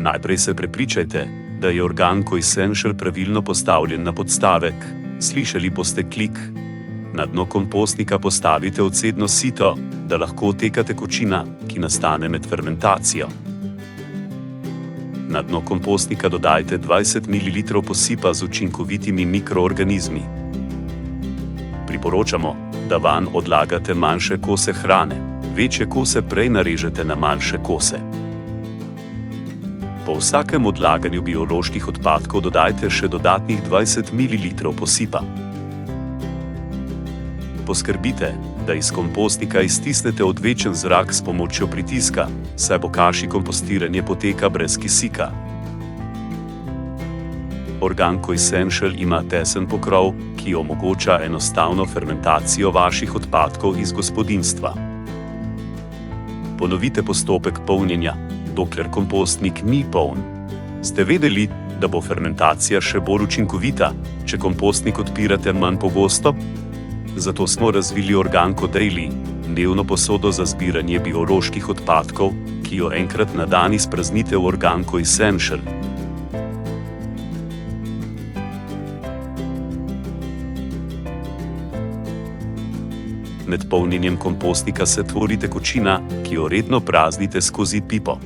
Najprej se prepričajte, da je Organic Essential pravilno postavljen na podstavek. Slišali boste klik. Na dno kompostnika postavite odcedno sito, da lahko odteka tekočina, ki nastane med fermentacijo. Na dno kompostnika dodajte 20 ml posipa z učinkovitimi mikroorganizmi. Priporočamo, da vanj odlagate manjše kose hrane, večje kose prej narežete na manjše kose. Po vsakem odlaganju bioloških odpadkov dodajte še dodatnih 20 ml posipa. Poskrbite, da iz kompostnika iztisnete odvečen zrak s pomočjo pritiska, saj bokaši kompostiranje poteka brez kisika. Organic Essential ima tesen pokrov, ki omogoča enostavno fermentacijo vaših odpadkov iz gospodinjstva. Ponovite postopek polnjenja, dokler kompostnik ni poln. Ste vedeli, da bo fermentacija še bolj učinkovita, če kompostnik odpirate manj pogosto? Zato smo razvili Organic Daily, dnevno posodo za zbiranje bioloških odpadkov, ki jo enkrat na dan izpraznite v Organic Essential. Med polnjenjem kompostnika se tvori tekočina, ki jo redno praznite skozi pipo.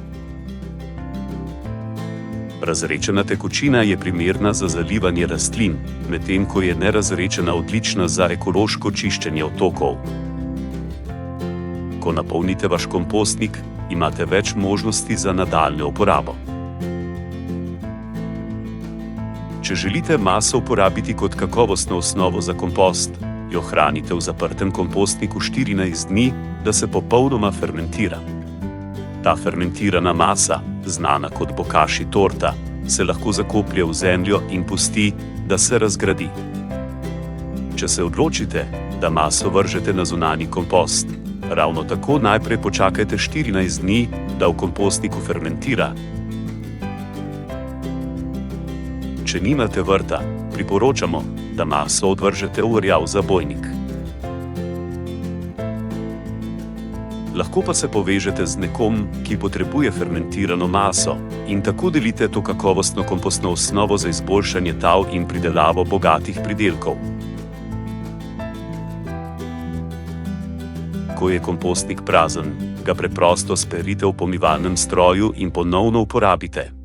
Razredčena tekočina je primerna za zalivanje rastlin, medtem ko je nerazredčena odlična za ekološko čiščenje odtokov. Ko napolnite vaš kompostnik, imate več možnosti za nadaljnjo uporabo. Če želite maso uporabiti kot kakovostno osnovo za kompost, jo hranite v zaprtem kompostniku 14 dni, da se popolnoma fermentira. Ta fermentirana masa, znana kot bokaši torta, se lahko zakoplje v zemljo in pusti, da se razgradi. Če se odločite, da maso vržete na zunanji kompost, ravno tako najprej počakajte 14 dni, da v kompostniku fermentira. Če nimate vrta, priporočamo, da maso odvržete v rjav zabojnik. Lahko pa se povežete z nekom, ki potrebuje fermentirano maso, in tako delite to kakovostno kompostno osnovo za izboljšanje tal in pridelavo bogatih pridelkov. Ko je kompostnik prazen, ga preprosto sperite v pomivalnem stroju in ponovno uporabite.